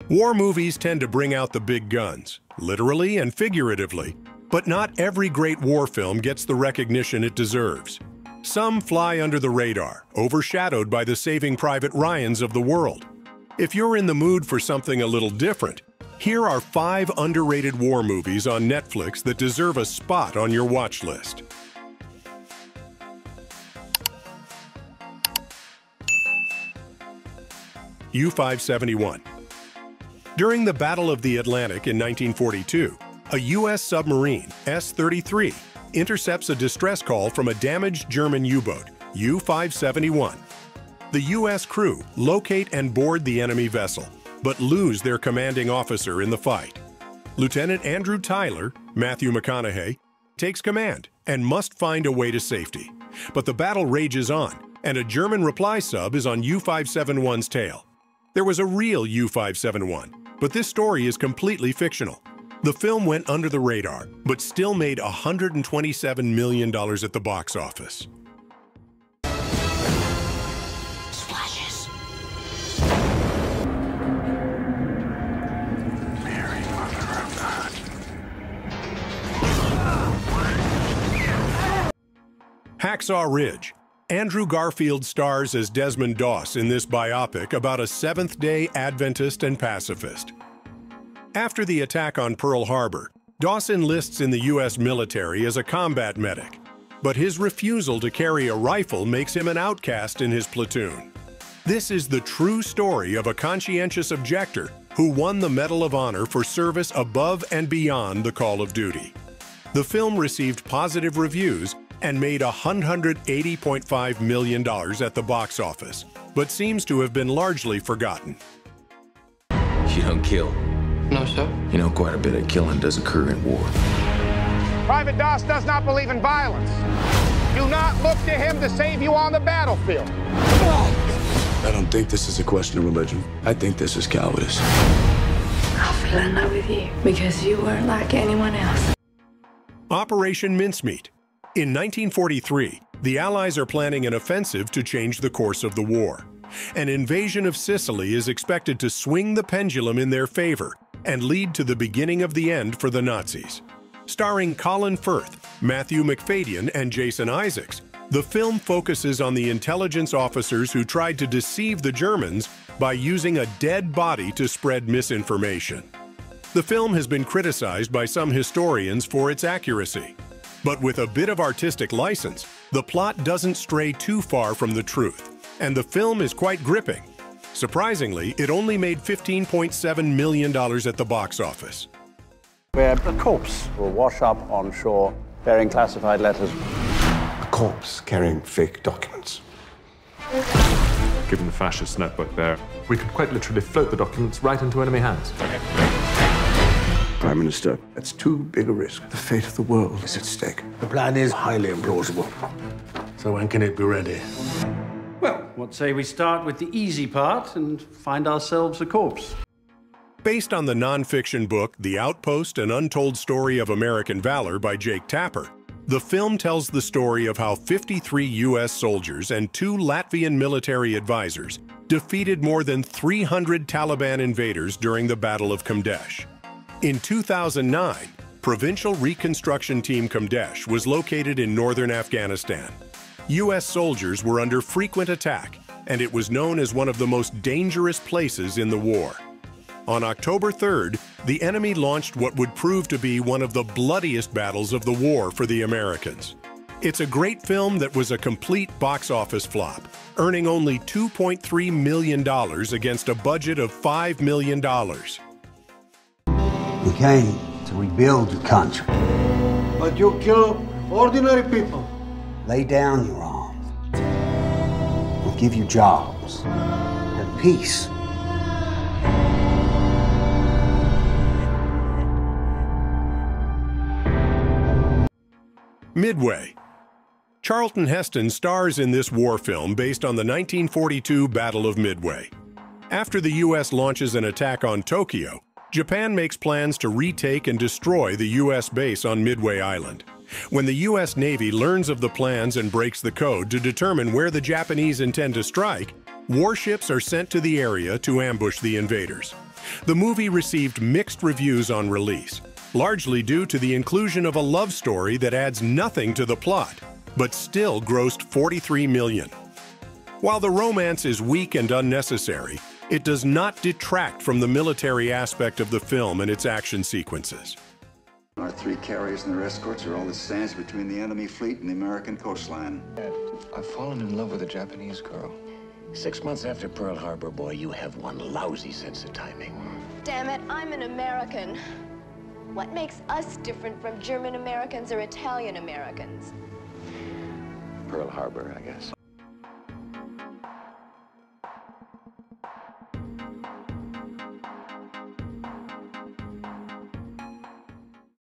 War movies tend to bring out the big guns, literally and figuratively, but not every great war film gets the recognition it deserves. Some fly under the radar, overshadowed by the Saving Private Ryans of the world. If you're in the mood for something a little different, here are 5 underrated war movies on Netflix that deserve a spot on your watch list. U-571. During the Battle of the Atlantic in 1942, a U.S. submarine, S-33, intercepts a distress call from a damaged German U-boat, U-571. The U.S. crew locate and board the enemy vessel, but lose their commanding officer in the fight. Lieutenant Andrew Tyler, Matthew McConaughey, takes command and must find a way to safety. But the battle rages on, and a German reply sub is on U-571's tail. There was a real U-571, but this story is completely fictional. The film went under the radar, but still made $127 million at the box office. Splashes. Mary, Mother of God. Hacksaw Ridge. Andrew Garfield stars as Desmond Doss in this biopic about a Seventh-day Adventist and pacifist. After the attack on Pearl Harbor, Doss enlists in the U.S. military as a combat medic, but his refusal to carry a rifle makes him an outcast in his platoon. This is the true story of a conscientious objector who won the Medal of Honor for service above and beyond the call of duty. The film received positive reviews and made $180.5 million at the box office, but seems to have been largely forgotten. You don't kill. No, sir. You know, quite a bit of killing does occur in war. Private Doss does not believe in violence. Do not look to him to save you on the battlefield. I don't think this is a question of religion. I think this is cowardice. I fell in love with you because you weren't like anyone else. Operation Mincemeat. In 1943, the Allies are planning an offensive to change the course of the war. An invasion of Sicily is expected to swing the pendulum in their favor and lead to the beginning of the end for the Nazis. Starring Colin Firth, Matthew Macfadyen, and Jason Isaacs, the film focuses on the intelligence officers who tried to deceive the Germans by using a dead body to spread misinformation. The film has been criticized by some historians for its accuracy. But with a bit of artistic license, the plot doesn't stray too far from the truth, and the film is quite gripping. Surprisingly, it only made $15.7 million at the box office. Where a corpse will wash up on shore bearing classified letters. A corpse carrying fake documents. Given the fascist notebook there, we could quite literally float the documents right into enemy hands. Prime Minister, that's too big a risk. The fate of the world is at stake. The plan is highly implausible. So when can it be ready? Well, what say we start with the easy part and find ourselves a corpse? Based on the nonfiction book The Outpost, An Untold Story of American Valor by Jake Tapper, the film tells the story of how 53 U.S. soldiers and 2 Latvian military advisors defeated more than 300 Taliban invaders during the Battle of Kamdesh. In 2009, Provincial Reconstruction Team Kamdesh was located in northern Afghanistan. U.S. soldiers were under frequent attack, and it was known as one of the most dangerous places in the war. On October 3rd, the enemy launched what would prove to be one of the bloodiest battles of the war for the Americans. It's a great film that was a complete box office flop, earning only $2.3 million against a budget of $5 million. We came to rebuild the country. But you kill ordinary people. Lay down your arms. We'll give you jobs and peace. Midway. Charlton Heston stars in this war film based on the 1942 Battle of Midway. After the U.S. launches an attack on Tokyo, Japan makes plans to retake and destroy the U.S. base on Midway Island. When the U.S. Navy learns of the plans and breaks the code to determine where the Japanese intend to strike, warships are sent to the area to ambush the invaders. The movie received mixed reviews on release, largely due to the inclusion of a love story that adds nothing to the plot, but still grossed $43 million. While the romance is weak and unnecessary, it does not detract from the military aspect of the film and its action sequences. Our 3 carriers and their escorts are all that stands between the enemy fleet and the American coastline. I've fallen in love with a Japanese girl. 6 months after Pearl Harbor, boy, you have one lousy sense of timing. Damn it, I'm an American. What makes us different from German Americans or Italian Americans? Pearl Harbor, I guess.